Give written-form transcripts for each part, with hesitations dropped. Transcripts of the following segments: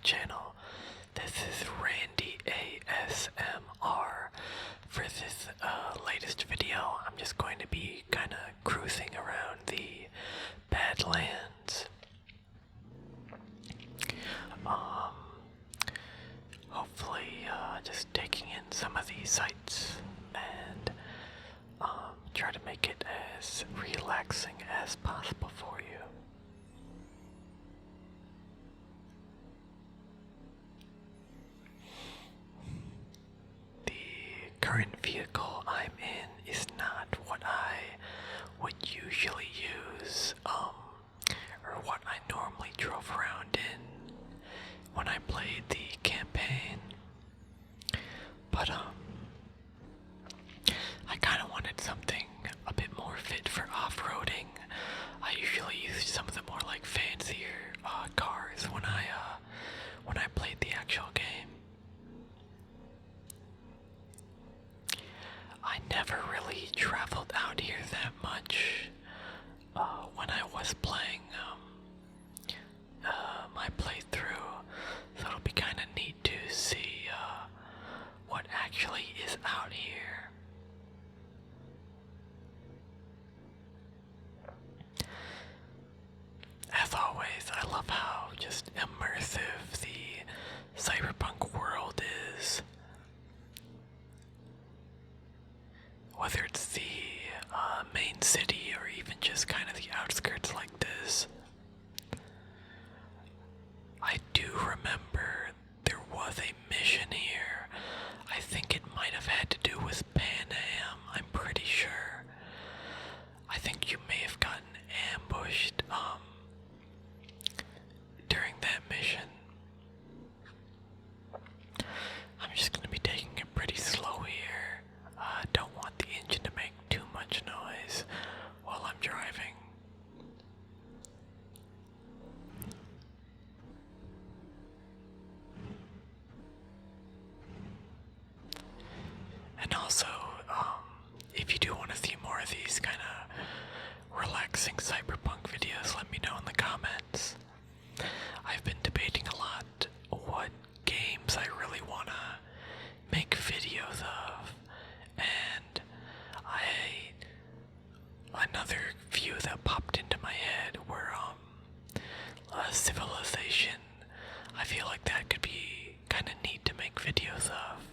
channel. This is Randy ASMR. For this latest video, I'm just going to be kind of cruising around the Badlands. Hopefully just taking in some of these sights and try to make it as relaxing as possible for you. The current vehicle I'm in is not what I would usually use, or what I normally drove around in when I played the campaign. But I kind of wanted something a bit more fit for off-roading. I usually used some of the more like fancier cars when I played the actual game. I never really traveled out here that much when I was playing my playthrough, so it'll be kind of neat to see what actually is out here. As always, I love how just immersive the Cyberpunk world is. Whether it's the main city or even just kind of the outskirts like this. I do remember there was a mission here. I think it might have had to do with Pan Am, I'm pretty sure. I think you may have gotten ambushed during that mission. I'm just gonna be taking it pretty slow here. Don't want the engine to make too much noise while I'm driving. And also, if you do want to see more of these kind of relaxing cyberpunk videos, let me know in the comments. I've been debating a lot what games I really want to make videos of, and another few that popped into my head were Civilization. I feel like that could be kind of neat to make videos of.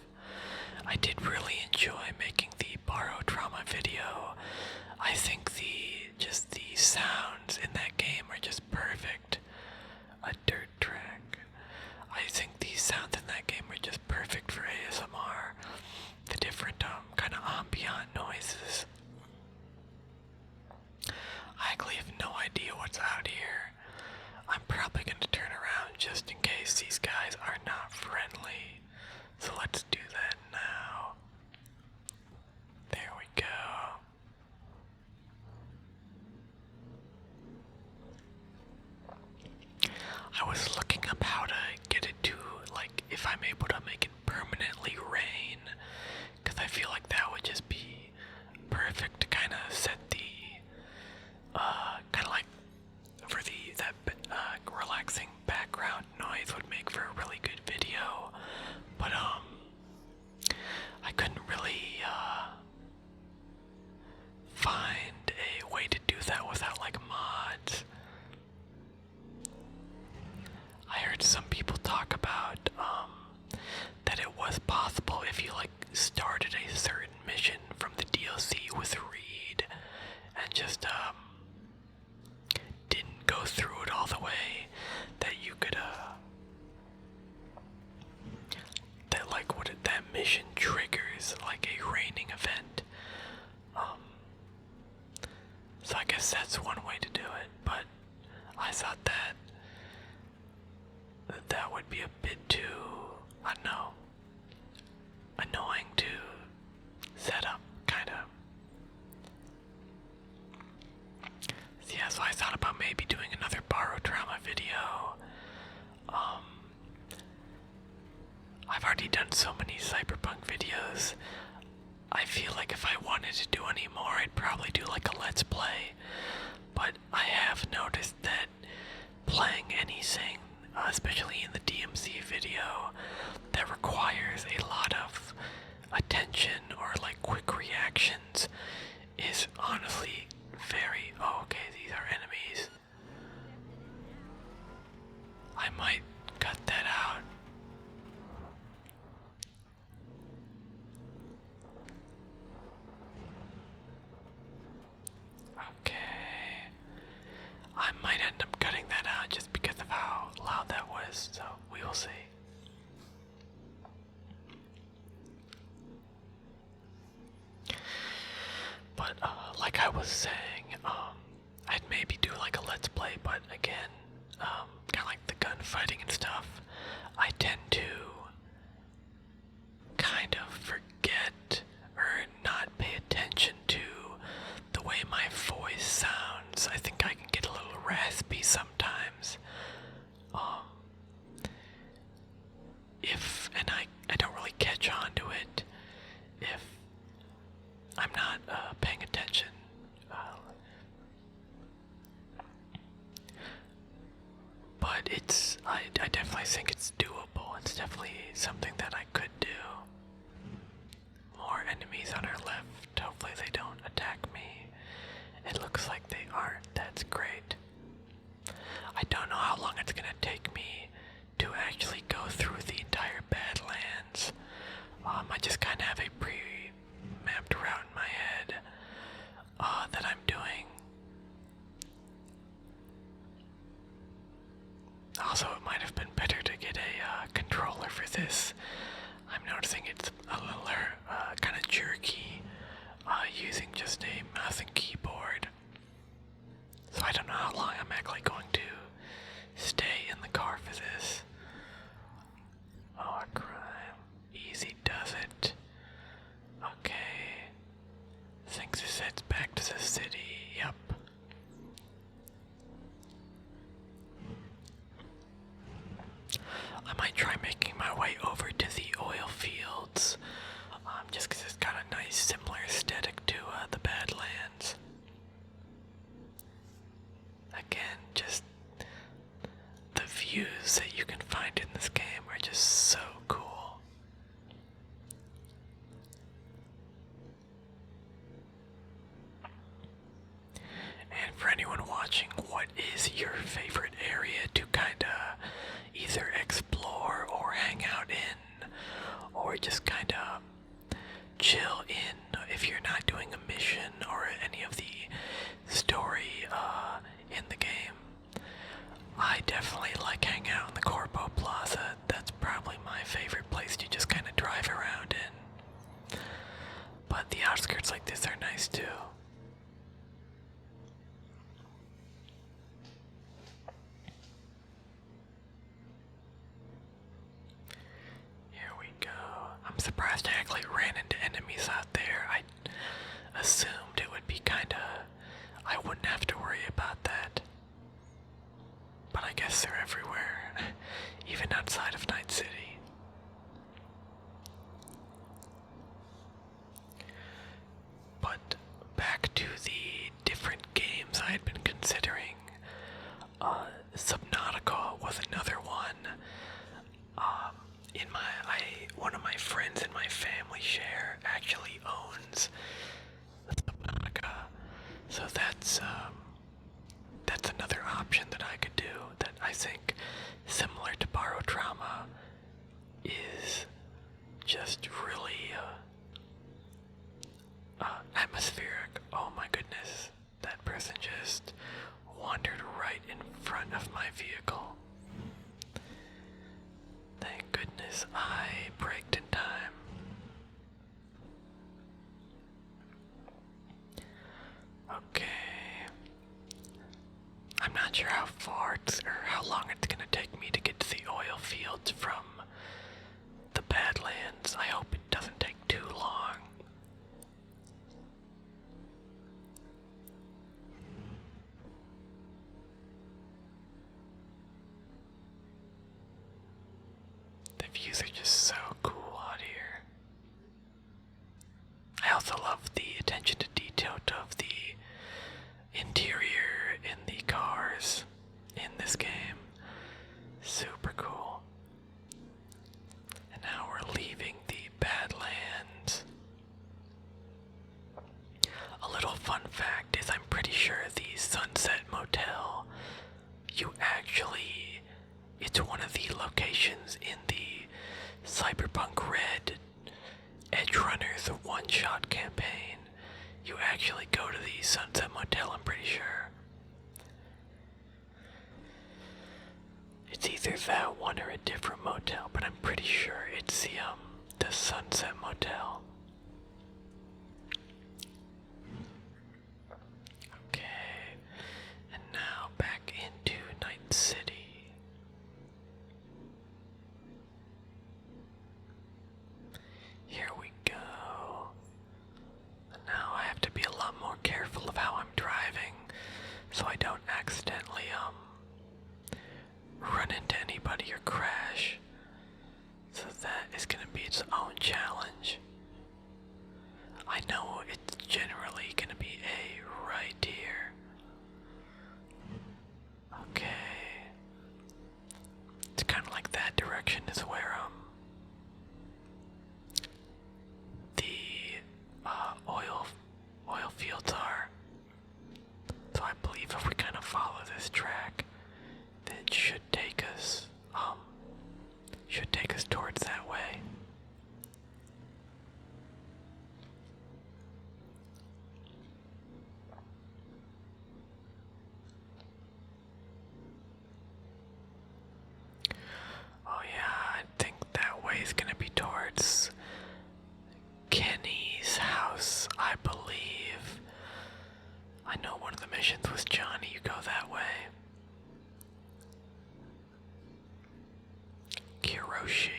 I did really enjoy making the Borrow Trauma video. I think the sounds in that game are just perfect. A dirt track. I think the sounds in that game are just perfect for ASMR. The different kind of ambient noises. I actually have no idea what's out here. I'm probably going to turn around just in case these guys are not friendly. So let's do that now. There we go. I was looking up how to get it to, like, if I'm able to make it permanently rain, because I feel like that would just be perfect to kind of set the, kind of like, for that relaxing background noise would make for a really good video, but, I couldn't really, find a way to do that without, like, mods. I heard some people talk about, that it was possible if you, like, started a certain mission from the DLC with Reed, and just, didn't go through it all the way, that you could, that, like, that mission triggers, like, a raining event. So I guess that's one way to do it, but I thought that would be a bit too, I don't know, annoying to set up, kinda. So yeah, so I thought about maybe doing another Borrow Trauma video. I've already done so many Cyberpunk videos. I feel like if I wanted to do any more, I'd probably do like a Let's Play. But I have noticed that playing anything, especially in the DMZ like I was saying, I'd maybe do like a let's play, but again, kind of like the gunfighting and stuff, I tend to kind of forget or not pay attention to the way my voice sounds. I think I can get a little raspy sometimes. And I don't really catch on to it if I'm not paying attention. But I definitely think it's doable. It's definitely something that I could do. More enemies on our left. Hopefully they don't attack me. It looks like they aren't. That's great. I don't know how long it's gonna take me to actually go through the entire Badlands. I just kind of have a pre-mapped route in my head that I'm doing. Also, it might have been better to get a controller for this. I'm noticing it's a little kind of jerky using just a mouse and keyboard. So I don't know how long I'm actually going to stay in the car for this. Oh, a crime. Easy does it. Okay. Thinks this heads back to the city. Yep. I might try making my way over to the oil fields, just because it's got a nice similar aesthetic to the Badlands. Again, just the views that you can find in this game are just so cool. And for anyone watching, what is your favorite area to kinda either explore or hang out in, or just kinda chill in if you're not doing a mission or any of the story in the game? I definitely like hanging out in the Corpo Plaza. That's probably my favorite place to just kind of drive around in. But the outskirts like this are nice too. Here we go. I'm surprised I actually ran into enemies out there. I assumed it would be I wouldn't have to worry about that. But I guess they're everywhere, even outside of Night City. But back to the different games I had been considering. Subnautica was another one. One of my friends in my family share actually owns Subnautica, so that's another option that I could do that I think, similar to Borrow Trauma, is just really atmospheric. Oh my goodness, that person just wandered right in front of my vehicle. Thank goodness I braked in time. Okay. I'm not sure how far or how long it's gonna take me to get to the oil fields from the Badlands. I hope it doesn't take too long. The views are just so cool out here. I also love the attention to detail of the interior in the cars in this game. Super cool. And now we're leaving the Badlands. A little fun fact is I'm pretty sure the Sunset Motel, it's one of the locations in the Cyberpunk Red Edge Runners one-shot campaign. You actually go to the Sunset Motel, I'm pretty sure. It's either that one or a different motel, but I'm pretty sure it's the Sunset Motel. Roshi.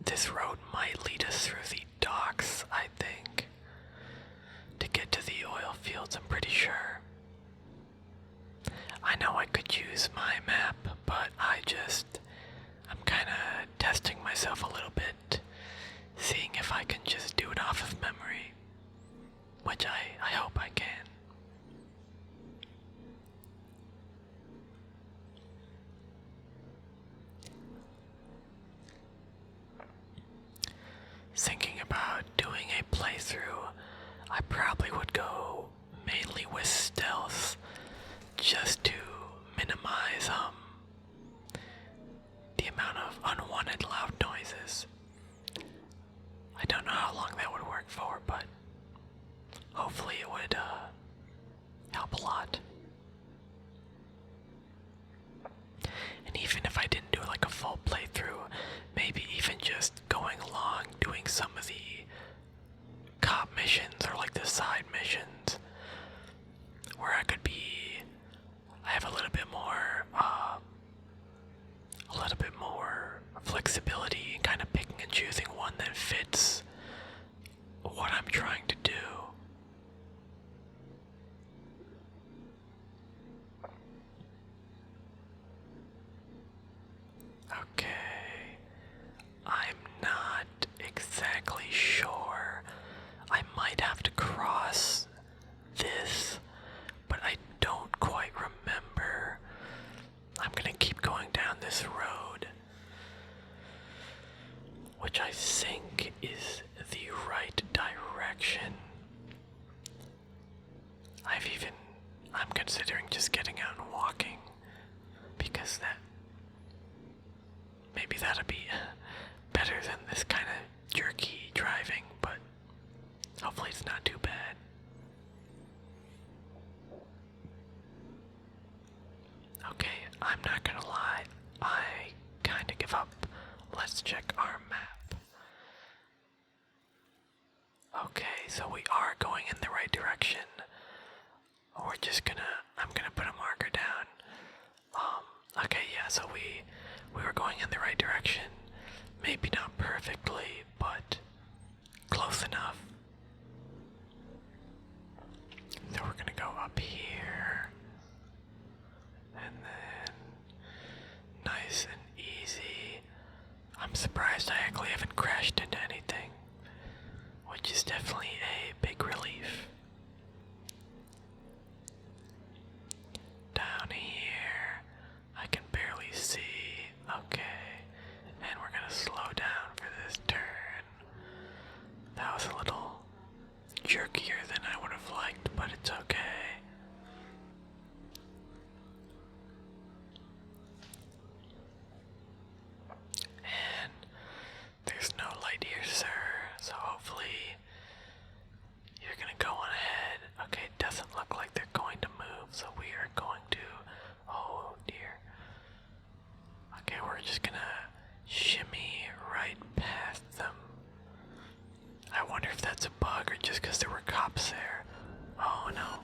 This road might lead us through the docks, I think. To get to the oil fields, I'm pretty sure. I know I could use my map, but I'm kinda testing myself a little bit, seeing if I can just do it off of memory, which I hope I can. Thinking about doing a playthrough, I probably would go mainly with stealth, just to minimize the amount of unwanted loud noises. I don't know how long that would work for, but hopefully it would help a lot. And even if I didn't do like a full playthrough, maybe even just going along doing some of the cop missions or like the side missions where I have a little bit more flexibility in kind of picking and choosing one that fits what I'm trying to do. Okay, I'm not exactly sure. I might have to cross this, but I don't quite remember. I'm gonna keep going down this road, which I think is the right direction. I'm considering just getting out and walking, because maybe that'll be better than this kind of jerky driving, but hopefully it's not too bad. Okay, I'm not gonna lie, I kinda give up. Let's check our map. Okay, so we are going in the right direction. I'm gonna put a marker down. Okay, yeah, so we were going in the right direction. Maybe not perfectly, but close enough. So we're gonna go up here. And then nice and easy. I'm surprised I actually haven't crashed into anything, which is definitely a big relief. Down here, I can barely see. Okay, and we're gonna slow down for this turn. That was a little jerkier than I would have liked, but it's okay. And there's no light here, sir, so hopefully you're gonna go on ahead. Okay, it doesn't look like they're going to move, so we are going to... Oh dear. Okay, we're just gonna shimmy right past them. I wonder if that's a bug or just because there were cops there. Oh no.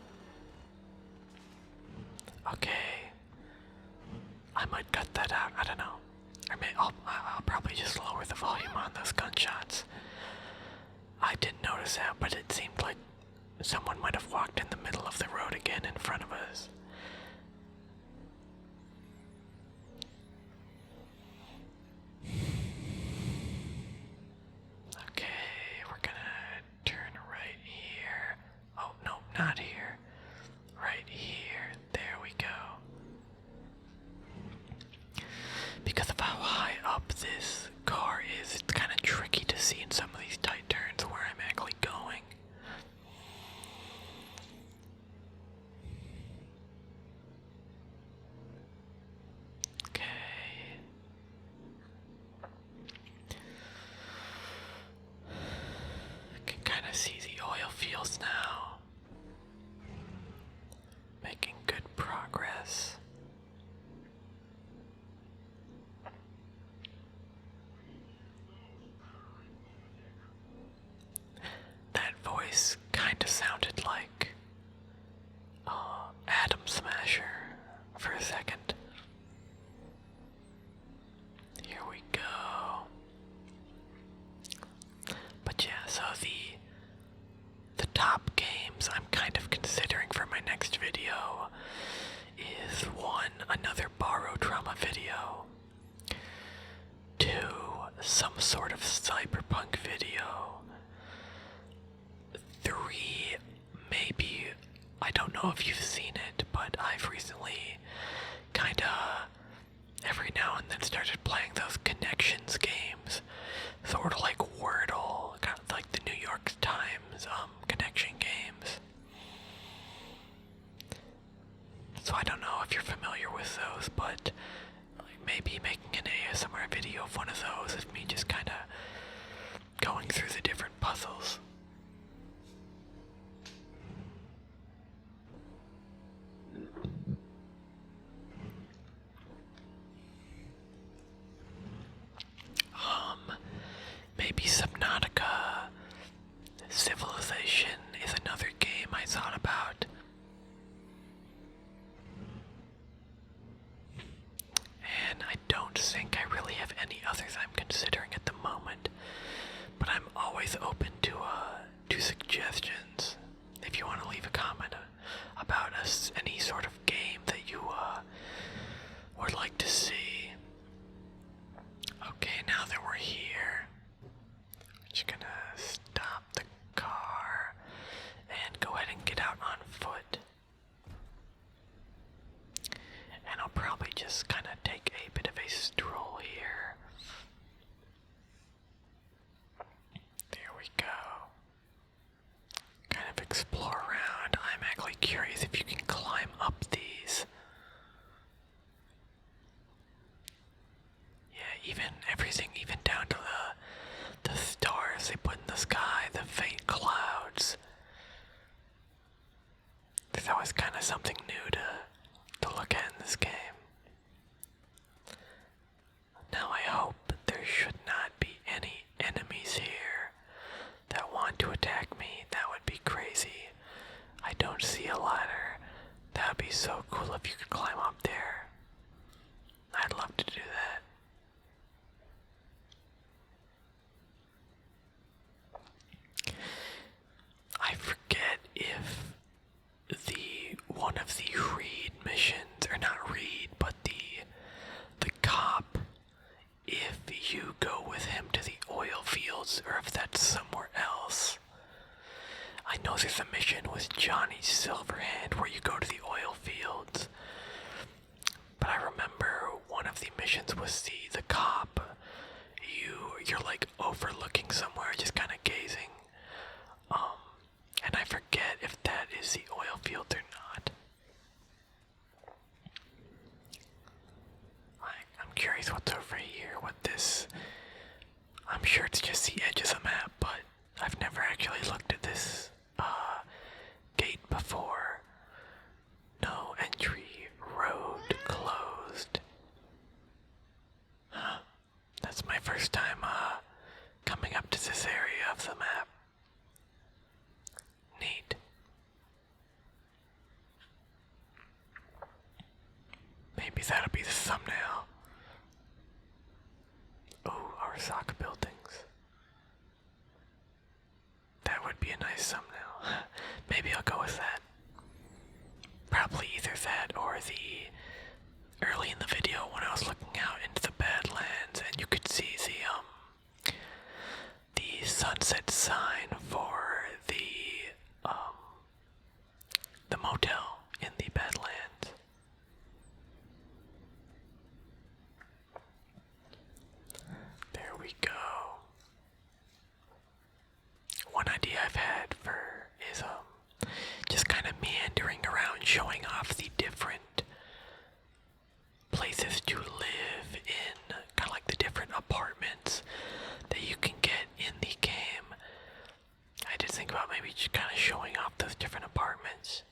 Okay. I might cut that out, I don't know. Or I'll probably just lower the volume on those gunshots. I didn't notice that, but it seemed like someone might have walked in the middle of the road again in front of us. Okay, we're gonna turn right here. Oh, no, not here. Right here. There we go. Because of how high up this car is, it's kind of tricky to see in some of these tight turns where I'm actually going. Okay. I can kind of see the oil fields now. Making good progress. That voice kinda sounded like top games I'm kind of considering for my next video is 1, another borrow trauma video, 2, some sort of cyberpunk video, 3, maybe, I don't know if you've seen it, but I've recently kinda every now and then started playing those connections games, sort of like Wordle, kind of like the New York Times connection games. So I don't know if you're familiar with those, but maybe making an ASMR video of one of those is me just kind of going through the different puzzles. Maybe Subnautica. Civilization is another game I thought about. And I don't think I really have any others I'm considering at the moment, but I'm always open to suggestions. If you want to leave a comment about any sort of game that you would like to see. Okay, now that we're here, I'm just gonna stop the car and go ahead and get out on foot. And I'll probably just kind of take a bit of a stroll here. There we go. Kind of explore around. I'm actually curious if you can climb up these. Yeah, even everything, even down to the stars they put in the sky, the faint clouds. There's always kind of something new to look at in this game. Now I hope there should not be any enemies here that want to attack me. That would be crazy. I don't see a ladder. That would be so cool if you could climb up there. I'd love to do that. I forget if one of the Reed missions, or not Reed, but the cop, if you go with him to the oil fields, or if that's somewhere else. I know there's a mission with Johnny Silverhand where you go to the oil fields, but I remember one of the missions was the cop. You're like overlooking somewhere, just kind of gazing. And I forget if that is the oil field or not. I'm curious what's over here, what this... I'm sure it's just the edge of the map, but I've never actually looked at this gate before. No entry, road closed. Huh. That's my first time coming up to this area of the map. Neat. Maybe that'll be the thumbnail. Oh, our soccer buildings. That would be a nice thumbnail. Maybe I'll go with that. Probably either that or the early in the video when I was looking out into the Badlands and you could see the sunset sign for the motel in the Badlands. There we go. One idea I've had is just kind of meandering around, showing off the different places to live in, kind of like the different apartments that you can get in the game. I did think about maybe just kind of showing off those different apartments.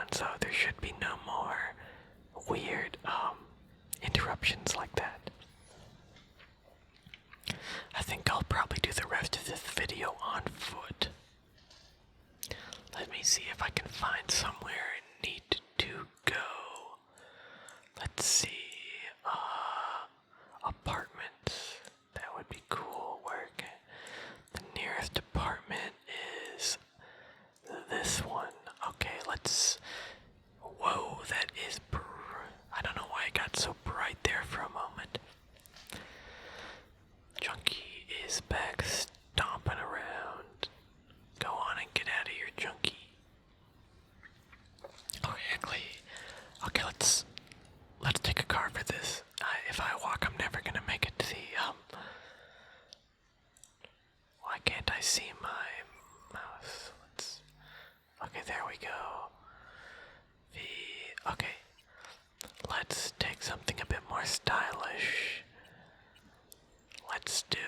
on, so there should be no more weird interruptions like that. I think I'll probably do the rest of this video on foot. Let me see if I can find somewhere neat to go. Let's see, apartments. That would be cool. The nearest apartment is this one. Okay, let's. Whoa, that is. I don't know why it got so bright there for a moment. Junkie is back stomping around. Go on and get out of here, Junkie. Oh, okay, let's take a car for this. If I walk, I'm never gonna make it to the, why can't I see my mouse? Okay, there we go. Okay. Let's take something a bit more stylish. Let's do...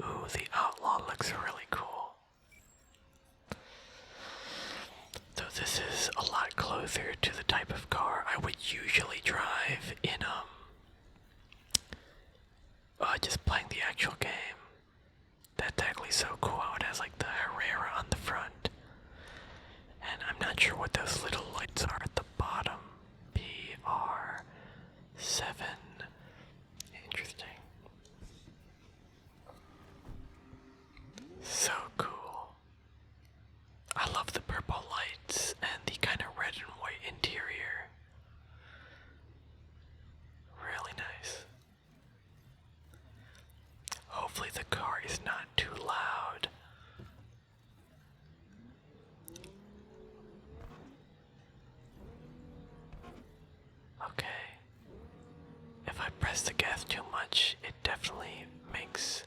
Ooh, the Outlaw looks really cool. So this is a lot closer to the type of car I would usually drive in, just playing the actual game. That's actually so cool how it has like the Herrera on the front. And I'm not sure what those little lights are at the bottom. PR7. Interesting. So cool. I love the purple lights and the kind of red and white interior. Really nice. Hopefully the car is not too loud. Okay. If I press the gas too much, it definitely makes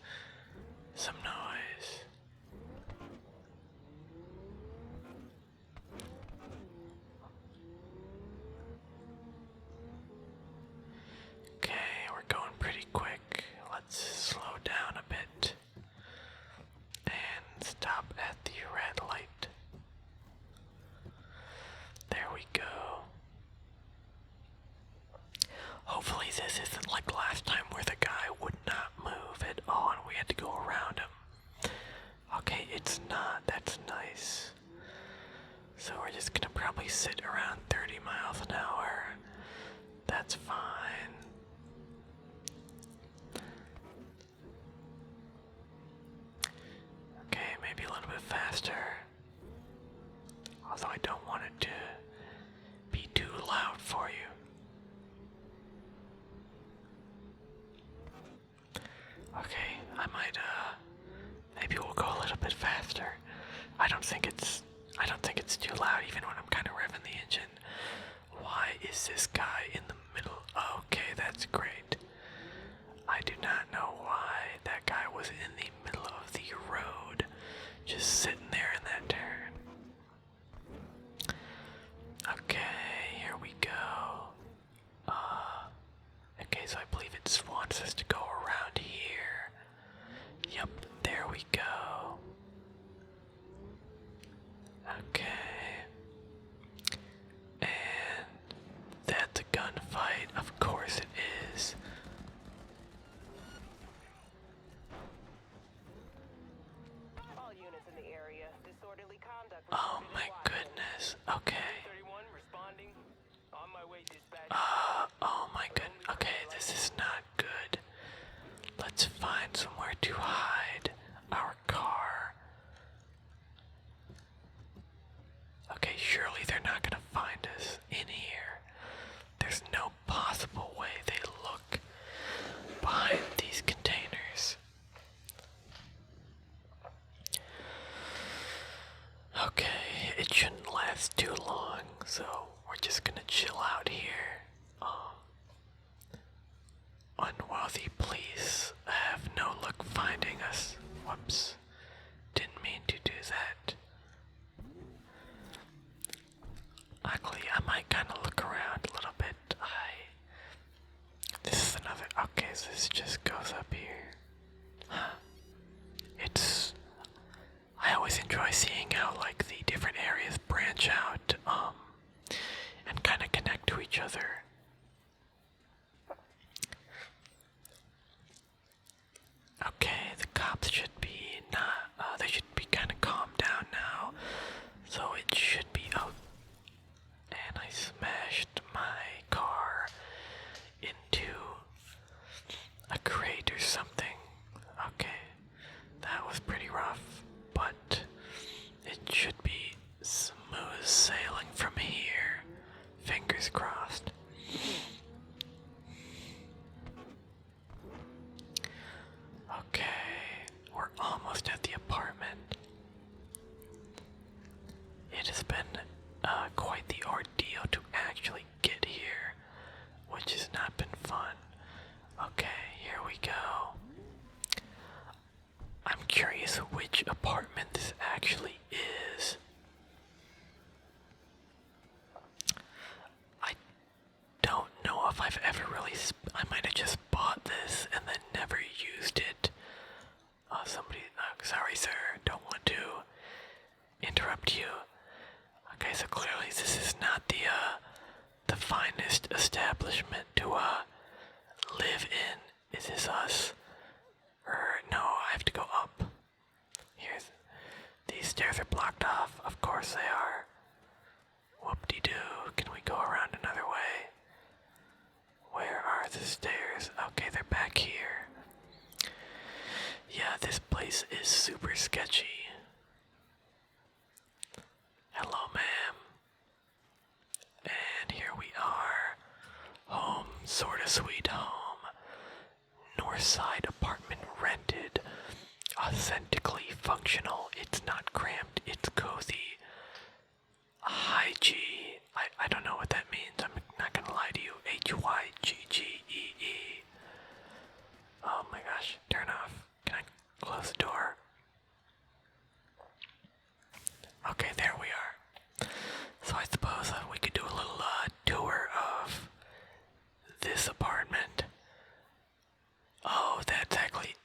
some noise. Okay, we're going pretty quick. Let's slow down a bit and stop at the red light. There we go. Hopefully this isn't like last time where the guy would not move at all and we had to go around him. Okay, it's not. That's nice. So we're just gonna probably sit around 30 miles an hour. That's fine. Okay, maybe a little bit faster. Although I don't want it to be too loud for you. Okay, I might, maybe we'll go a little bit faster. I don't think it's too loud even when I'm kind of revving the engine. Why is this guy in the middle? Okay, that's great. I do not know why that guy was in the middle of the road, just sitting there in that turn. Okay, here we go. Okay, so I believe it wants us to go around here. Yep, there we go. Okay. And that's a gunfight. Of course it is. All units in the area. Disorderly conduct. Oh my goodness. Okay. 31 responding. On my way, dispatch. Oh my goodness. Okay, this is not good. Let's find somewhere to hide our car. Okay, surely they're not gonna find us in here. There's no possible way they look behind these containers. Okay, it shouldn't last too long, so we're just gonna chill out here. While the police have no luck finding us. Whoops. Didn't mean to do that. Actually, I might kind of look around a little bit. This is another. Okay, so this just goes up here. Huh. enjoy seeing how like the different areas branch out, and kind of connect to each other. Okay, the cops should be they should be kind of calmed down now. So it should be out. And I smashed my car into a crate or something. Okay, that was pretty rough, but it should be smooth sailing from here. Fingers crossed. Okay, we're almost at the apartment. It has been quite the ordeal to actually get here, which has not been fun. Okay, here we go. I'm curious which apartment this actually is. I don't know if I've ever really. I might have just bought this and then never used it. Somebody. Sorry, sir. Don't want to interrupt you. Okay, so clearly this is not the finest establishment to live in. Is this us? Or no, I have to go up. These stairs are blocked off. Of course they are. Whoop-de-doo. Can we go around another way? Where are the stairs? Okay, they're back here. Yeah, this place is super sketchy. Hello, ma'am. And here we are. Home, sorta sweet home. North side apartment rented. Authentically functional. It's not cramped. It's cozy. Hyggee. I don't know what that means. I'm not gonna lie to you. Hyggee. Oh my gosh. Turn off. Can I close the door? Okay, there we are. So I suppose we could do a little tour of this apartment. Oh, that's actually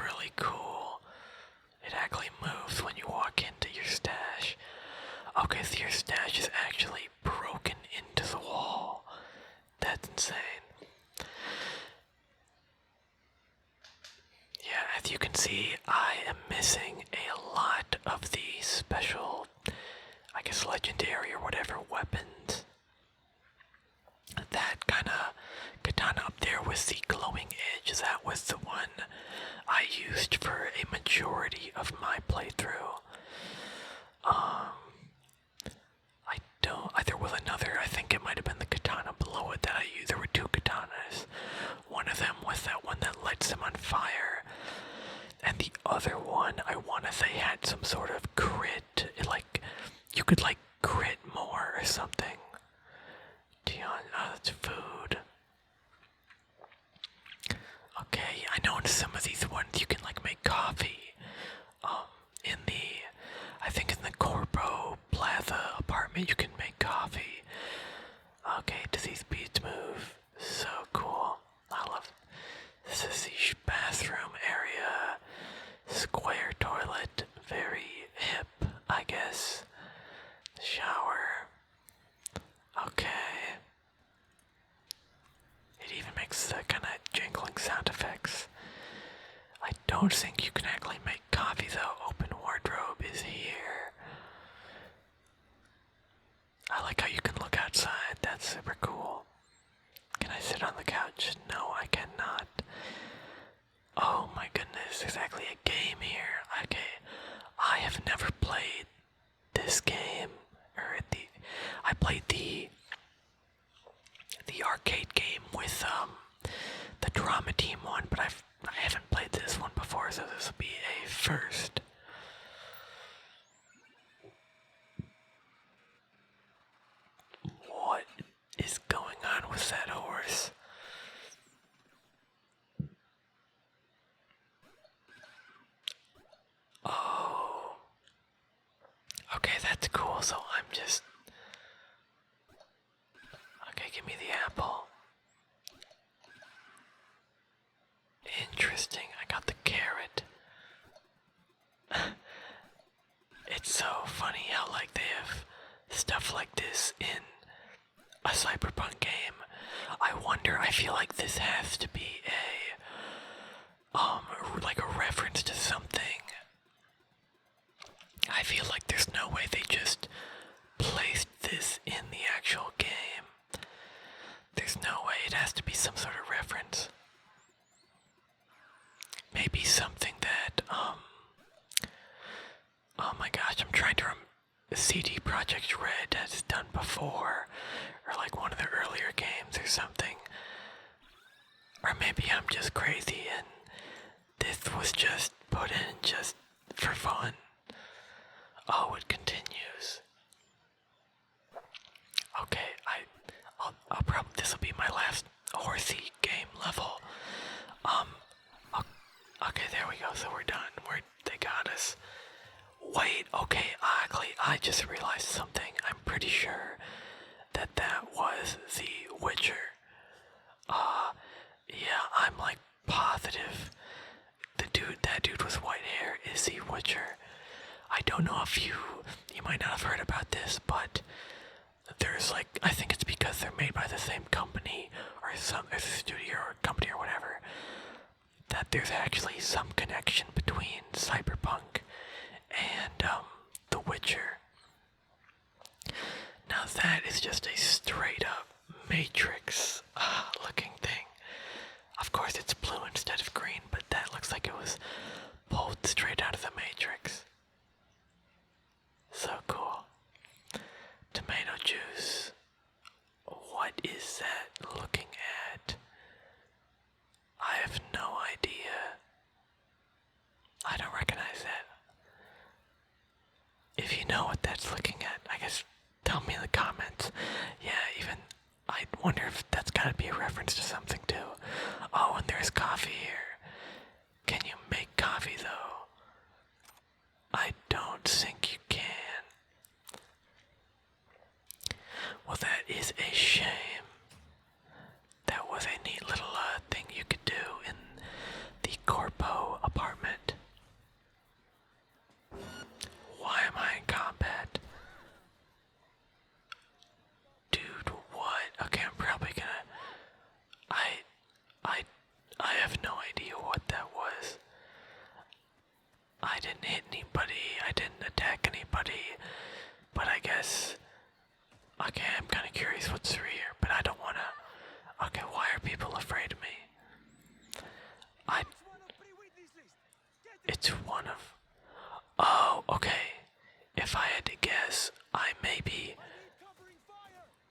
really cool. It actually moves when you walk into your stash. Okay, so your stash is actually broken into the wall. That's insane. Yeah, as you can see, I am missing a lot of the special, I guess legendary or whatever weapons. That kind of katana up there with the glowing edge, that was the one I used for a majority of my playthrough. There was another, I think it might have been the katana below it that I used. There were two katanas. One of them was that one that lights them on fire. And the other one, I want to say, had some sort of crit. You could crit more or something. That's food. Okay, I know in some of these ones you can make coffee. I think in the Corpo Plaza apartment you can make coffee. Okay, do these beads move? So cool. I love it. This is the bathroom area. Square toilet. Very hip, I guess. Shower. Okay. It even makes the kind of jingling sound effects. I don't think you can actually make coffee though. Open wardrobe is here. I like how you can look outside. That's super cool. Can I sit on the couch? No, I cannot. Oh my goodness, there's actually a game here. Okay, I have never played this game. I played the arcade game with the drama team one, but I haven't played this one before, so this will be a first. What is going on with that horse? Oh. Okay, that's cool, so I'm just... Okay, give me the apple. Interesting, I got the carrot. so funny how like they have stuff like this in a Cyberpunk game. I wonder, I feel like this has to be like a reference to something. I feel like there's no way they just placed this in the actual game. There's no way, it has to be some sort of reference. Maybe something that, oh my gosh, I'm trying to CD Projekt Red has done before, or like one of the earlier games or something. Or maybe I'm just crazy and this was just put in just for fun. Oh, it continues. Okay, I'll probably, this will be my last horsey game level. Okay, there we go, so we're done. They got us. Wait, okay, actually, I just realized something. I'm pretty sure that was the Witcher. Yeah, I'm like positive that dude with white hair is the Witcher. I don't know if you might not have heard about this, but there's like, I think it's because they're made by the same company, or there's a studio or company or whatever, that there's actually some connection between Cyberpunk and The Witcher. Now that is just a straight up Matrix looking thing. Of course it's blue instead of green, but that looks like it was pulled straight out of the Matrix. So cool. Tomato juice. What is that looking at? I have no idea. I don't recognize that. If you know what that's looking at, I guess tell me in the comments. Yeah, even I wonder if that's gotta be a reference to something too. Oh, and there's coffee here. Can you make coffee though? I don't think you can. Well, that is a shame. That was a neat little thing you could do in the Corpo apartment. Why am I in combat? Dude, what? Okay, I'm probably gonna... I have no idea what that was. I didn't hit anybody, I didn't attack anybody, but I guess... Okay, I'm kinda curious what's through here, but I don't wanna... Okay, why are people afraid of me? It's one of... Oh, okay. If I had to guess, I maybe...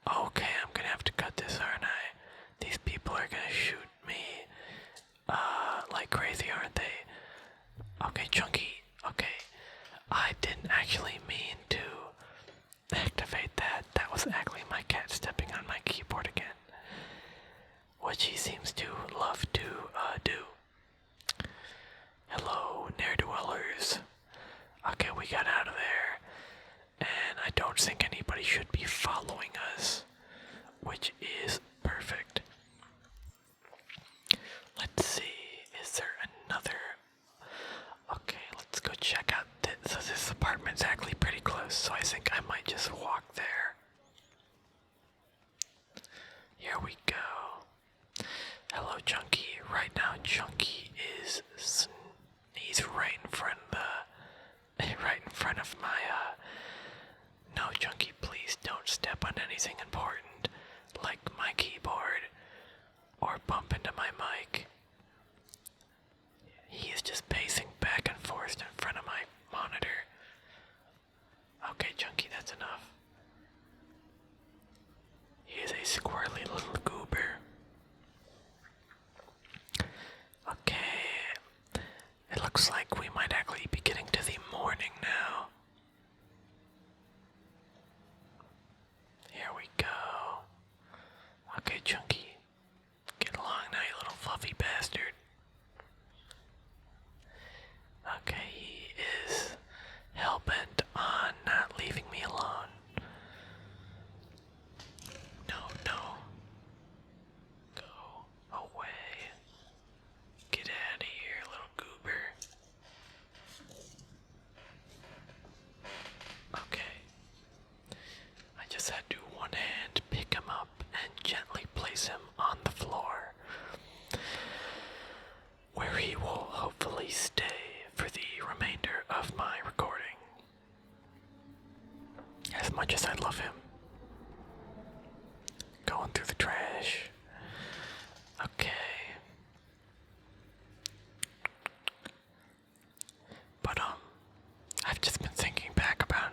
Okay, I'm gonna have to cut this, aren't I? These people are gonna shoot me, like crazy, aren't they? Okay, Chunky, okay. I didn't actually mean to activate that. That was actually my cat stepping on my keyboard again, which he seems to love to, do. Hello, ne'er-dwellers. Okay, we got out of there, and I don't think anybody should be following us, which is perfect. Let's see, is there another... Okay, let's go check out this. So this apartment's actually pretty close, so I think I might just walk there. Here we go. Hello, Chunky. Right now, Chunky is... He's right in front of my, No, Chunky, please don't step on anything important, like my keyboard, or bump into my mic. He is just pacing back and forth in front of my monitor. Okay, Chunky, that's enough. much as I love him. Going through the trash. Okay. But I've just been thinking back about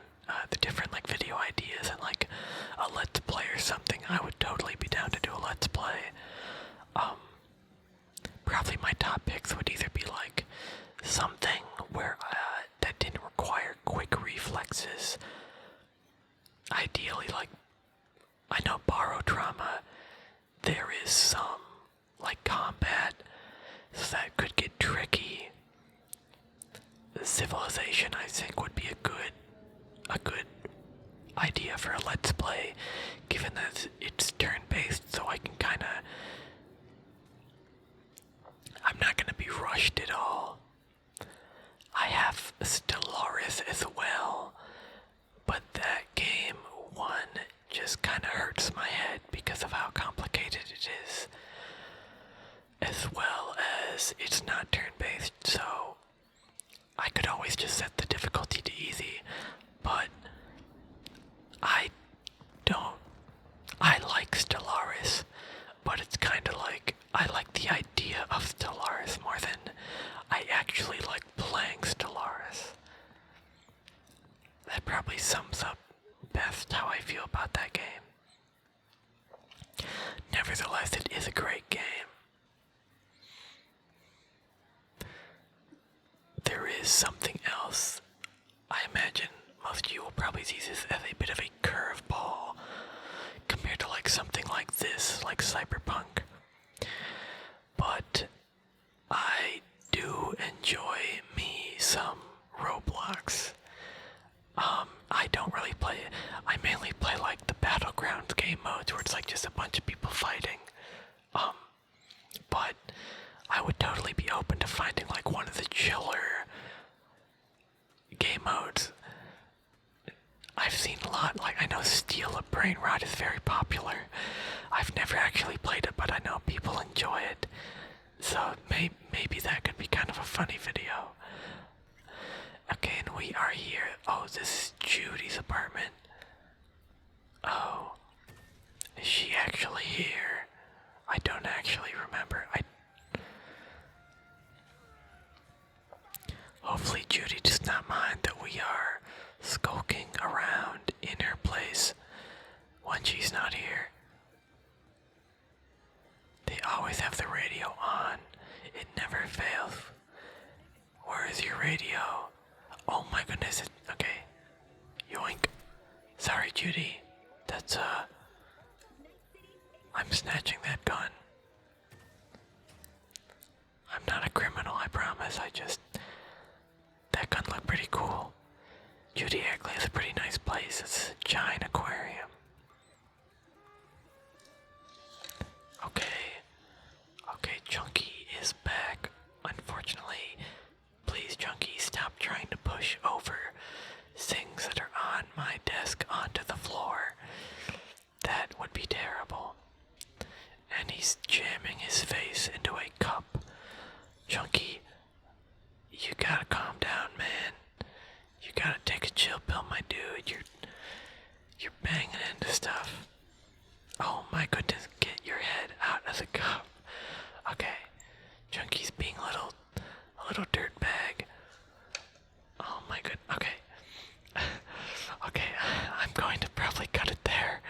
the different like video ideas and like a let's play or something. I would totally be down to do a let's play. Probably my top picks would either be like something where that didn't require quick reflexes. Ideally, like I know borrow trauma, there is some like combat, so that could get tricky. Civilization, I think, would be a good idea for a let's play, given that it's turn-based, so I can kind of. I'm not gonna be rushed at all. I have Stellaris as well, but that game, one, just kind of hurts my head because of how complicated it is, as well as it's not turn-based, so I could always just set the difficulty to easy, but I like Stellaris, but it's kind of like, I like the idea of Stellaris more than I actually like playing Stellaris. That probably sums up best how I feel about that game. Nevertheless, it is a great game. There is something else. I imagine most of you will probably see this as a bit of a curveball compared to like something like this, like Cyberpunk. But I do enjoy me some Roblox. I don't really play it. I mainly play like the Battlegrounds game modes where it's like just a bunch of people fighting. But I would totally be open to finding like one of the chiller game modes. I've seen a lot, like I know Steal a Brain Rot is very popular. I've never actually played it, but I know people enjoy it. So maybe that could be kind of a funny video. Okay, and we are here. Oh, this is Judy's apartment. Oh, is she actually here? I don't actually remember. Hopefully Judy does not mind that we are skulking around in her place when she's not here. They always have the radio on. It never fails. Where is your radio? Oh my goodness, okay. Yoink. Sorry, Judy. That's, I'm snatching that gun. I'm not a criminal, I promise. That gun looked pretty cool. Judy actually has a pretty nice place. It's a giant aquarium. Okay, Chunky is back. Unfortunately, please, Chunky, stop trying to push over things that are on my desk onto the floor. That would be terrible. And he's jamming his face into a cup. Chunky, you gotta calm down, man. You gotta take a chill pill, my dude. You're banging into stuff. Oh my goodness, get your head out of the cup. Okay, Chunky's being a little dirtbag. Oh my god, okay. Okay, I'm going to probably cut it there.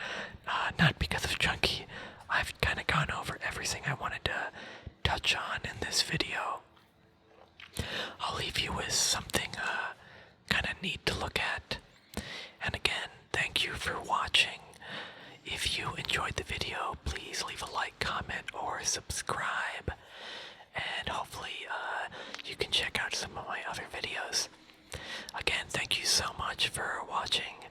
Not because of Chunky. I've kind of gone over everything I wanted to touch on in this video. I'll leave you with something kind of neat to look at. And again, thank you for watching. If you enjoyed the video, please leave a like, comment, or subscribe. And hopefully you can check out some of my other videos. Again, thank you so much for watching,